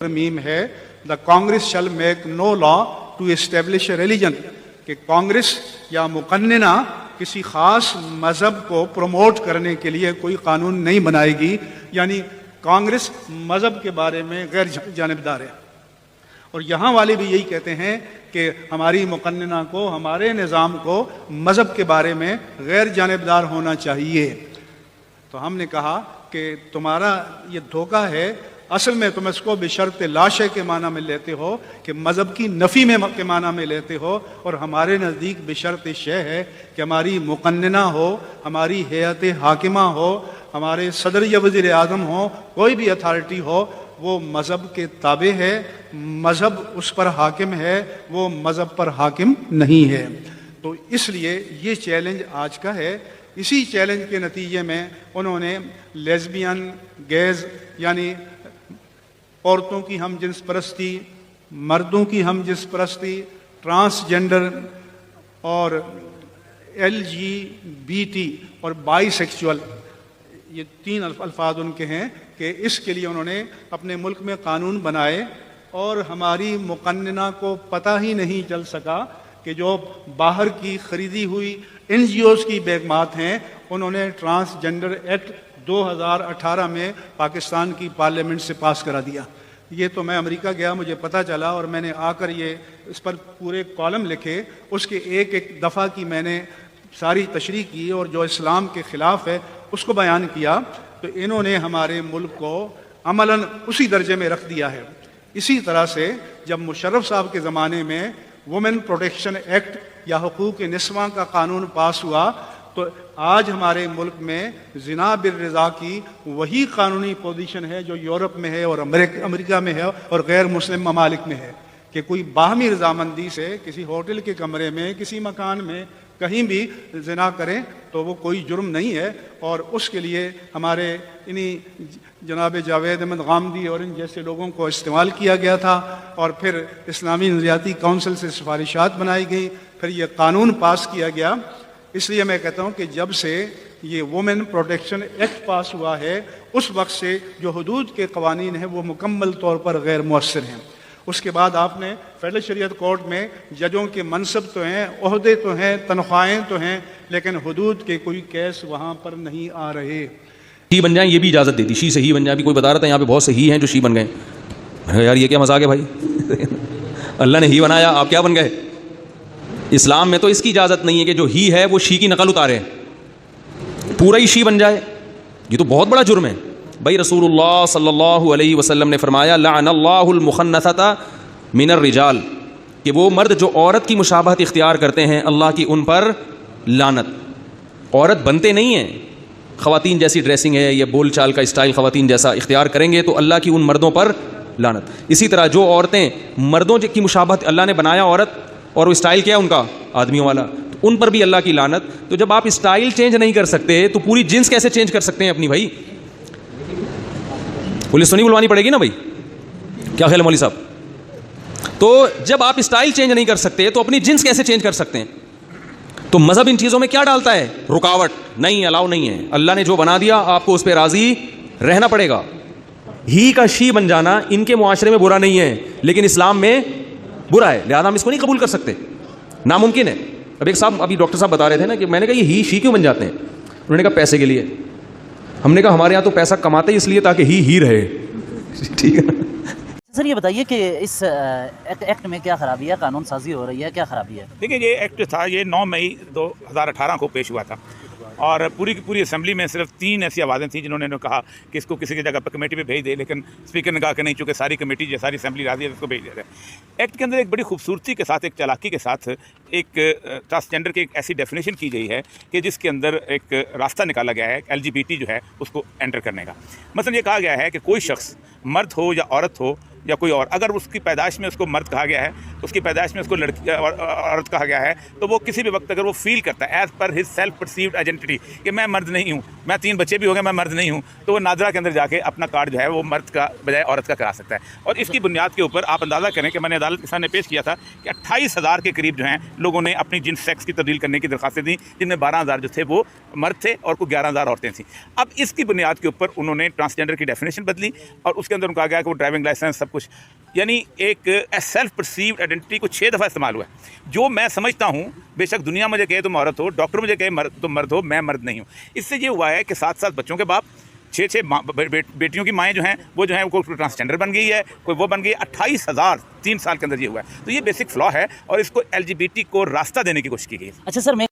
तरमीम है the Congress shall make no law to establish a religion कि Congress या मुकन्नना किसी ख़ास मज़हब को प्रमोट करने के लिए कोई कानून नहीं बनाएगी। यानी कांग्रेस मज़हब के बारे में गैर जानिबदार है। और यहाँ वाले भी यही कहते हैं कि हमारी मुकन्नना को, हमारे निज़ाम को मज़हब के बारे में गैर जानिबदार होना चाहिए। तो हमने कहा कि तुम्हारा ये धोखा है, असल में तुम इसको बशर्त लाशे के माना में लेते हो कि मज़हब की नफ़ी में के माना में लेते हो, और हमारे नज़दीक बशर्त शय है कि हमारी मुकन्नना हो, हमारी हैयत हाकिमा हो, हमारे सदर या वज़ीर आज़म हो, कोई भी अथॉरिटी हो, वो मज़हब के ताबे है, मज़हब उस पर हाकिम है, वो मज़हब पर हाकिम नहीं है। तो इसलिए ये चैलेंज आज का है। इसी चैलेंज के नतीजे में उन्होंने लेस्बियन, गेज यानी औरतों की हम जिन्स परस्ती, मर्दों की हम जिन्स परस्ती, ट्रांसजेंडर और LGBT और बाईसेक्सुअल, ये तीन अल्फाज उनके हैं कि इसके लिए उन्होंने अपने मुल्क में कानून बनाए। और हमारी मुकन्नना को पता ही नहीं चल सका कि जो बाहर की ख़रीदी हुई NGOs की बेगमात हैं, उन्होंने ट्रांसजेंडर एक्ट 2018 में पाकिस्तान की पार्लियामेंट से पास करा दिया। ये तो मैं अमेरिका गया, मुझे पता चला, और मैंने आकर ये इस पर पूरे कॉलम लिखे, उसके एक एक दफ़ा की मैंने सारी तशरीह की और जो इस्लाम के ख़िलाफ़ है उसको बयान किया। तो इन्होंने हमारे मुल्क को अमलन उसी दर्जे में रख दिया है। इसी तरह से जब मुशर्रफ साहब के ज़माने में वुमेन प्रोटेक्शन एक्ट या हुकूक निस्वां का कानून पास हुआ, तो आज हमारे मुल्क में ज़िना बिर रिज़ा की वही कानूनी पोजीशन है जो यूरोप में है और अमेरिका में है और गैर मुस्लिम ममालिक में है कि कोई बाहमी रज़ामंदी से किसी होटल के कमरे में, किसी मकान में कहीं भी ज़िना करें तो वो कोई जुर्म नहीं है। और उसके लिए हमारे इन्हीं जनाब जावेद अहमद गामदी और इन जैसे लोगों को इस्तेमाल किया गया था, और फिर इस्लामी नज़रियाती काउंसिल से सिफारिशात बनाई गई, फिर ये कानून पास किया गया। इसलिए मैं कहता हूँ कि जब से ये वुमेन प्रोटेक्शन एक्ट पास हुआ है, उस वक्त से जो हुदूद के कवानीन हैं वो मुकम्मल तौर पर गैर मुअस्सर हैं। उसके बाद आपने फेडरल शरीयत कोर्ट में जजों के मनसब तो हैं, ओहदे तो हैं, तनख्वाहें तो हैं, लेकिन हुदूद के कोई केस वहाँ पर नहीं आ रहे। शी बन जाएं ये भी इजाज़त देती, शी सही बन जाए। भी कोई बता रहा था यहाँ पे बहुत सही हैं जो शी बन गए। यार ये क्या मजाक है भाई अल्लाह ने ही बनाया, आप क्या बन गए? इस्लाम में तो इसकी इजाज़त नहीं है कि जो ही है वो शी की नकल उतारे, पूरा ही शी बन जाए। ये तो बहुत बड़ा जुर्म है भाई। रसूलुल्लाह सल्लल्लाहु अलैहि वसल्लम ने फरमाया लअनल्लाहुल मुखन्नसता मिनर रिजाल, कि वो मर्द जो औरत की मुशाबहत इख्तियार करते हैं, अल्लाह की उन पर लानत। औरत बनते नहीं हैं, ख़वातीन जैसी ड्रेसिंग है, ये बोल चाल का स्टाइल ख़वातीन जैसा इख्तियार करेंगे तो अल्लाह की उन मर्दों पर लानत। इसी तरह जो औरतें मर्दों की मुशाबहत, अल्लाह ने बनाया औरत और वो स्टाइल क्या है उनका आदमियों वाला, तो उन पर भी अल्लाह की लानत। तो जब आप स्टाइल चेंज नहीं कर सकते तो पूरी जिन्स कैसे चेंज कर सकते हैं अपनी? भाई पुलिस तो नहीं बुलवानी पड़ेगी ना भाई, क्या ख्याल है मौलवी साहब? तो जब आप स्टाइल चेंज नहीं कर सकते तो अपनी जिन्स कैसे चेंज कर सकते हैं? तो मज़हब इन चीज़ों में क्या डालता है? रुकावट नहीं, अलाउ नहीं है। अल्लाह ने जो बना दिया आपको उस पर राज़ी रहना पड़ेगा। ही का शी बन जाना इनके मुआशरे में बुरा नहीं है, लेकिन इस्लाम में बुरा है, लिहाजा हम इसको नहीं कबूल कर सकते, नामुमकिन है। अब एक साहब, अभी डॉक्टर साहब बता रहे थे ना कि मैंने कहा ये ही शी क्यों बन जाते हैं? उन्होंने कहा पैसे के लिए। हमने कहा हमारे यहाँ तो पैसा कमाते ही इसलिए ताकि ही रहे ठीक है। सर ये बताइए कि इस एक्ट में क्या खराबी है, कानून साजी हो रही है, क्या खराबी है? देखिए ये एक्ट था, ये 9 मई 2018 को पेश हुआ था, और पूरी की पूरी असेंबली में सिर्फ 3 ऐसी आवाज़ें थी जिन्होंने कहा कि इसको किसी की जगह पर कमेटी पे भेज दे, लेकिन स्पीकर ने कहा कि नहीं, चूँकि सारी कमेटी जो सारी असेंबली राजी है, इसको भेज दे रहे हैं। एक्ट के अंदर एक बड़ी खूबसूरती के साथ, एक चालाकी के साथ एक ट्रांसजेंडर की एक ऐसी डेफिनेशन की गई है कि जिसके अंदर एक रास्ता निकाला गया है LGBT जो है उसको एंटर करने का। मतलब ये कहा गया है कि कोई शख्स मर्द हो या औरत हो या कोई और, अगर उसकी पैदाइश में उसको मर्द कहा गया है, उसकी पैदाइश में उसको लड़की औरत कहा गया है, तो वो किसी भी वक्त अगर वो फील करता है as per his self perceived identity कि मैं मर्द नहीं हूँ, मैं 3 बच्चे भी हो गए, मैं मर्द नहीं हूँ, तो वो नादरा के अंदर जाके अपना कार्ड जो है वो मर्द का बजाय औरत का करा सकता है। और इसकी बुनियाद के ऊपर आप अंदाज़ा करें कि मैंने अदालत के सामने पेश किया था कि 28,000 के करीब जो हैं लोगों ने अपनी जिन्स सेक्स की तब्दील करने की दरख्वास्तें दी, जिनमें 12,000 जो थे वो मर्द थे और कुछ 11,000 औरतें थीं। अब इसकी बुनियाद के ऊपर उन्होंने ट्रांसजेंडर की डेफिनेशन बदली और उसके अंदर उनका गया कि वो ड्राइविंग लाइसेंस सब सब कुछ, यानी एक सेल्फ परसीव्ड आइडेंटिटी को 6 दफ़ा इस्तेमाल हुआ है। जो मैं समझता हूँ, बेशक दुनिया मुझे कहे तुम औरत हो, डॉक्टर मुझे कहे तो मर्द हो, मैं मर्द नहीं हूँ। इससे ये हुआ है कि 7-7 बच्चों के बाप, 6-6 बेटियों की माएँ जो हैं वो कोई ट्रांसजेंडर बन गई है, कोई वो बन गई, 28,000 3 साल के अंदर ये हुआ है। तो ये बेसिक फ्लॉ है और इसको LGBT को रास्ता देने की कोशिश की गई है। अच्छा सर, मैं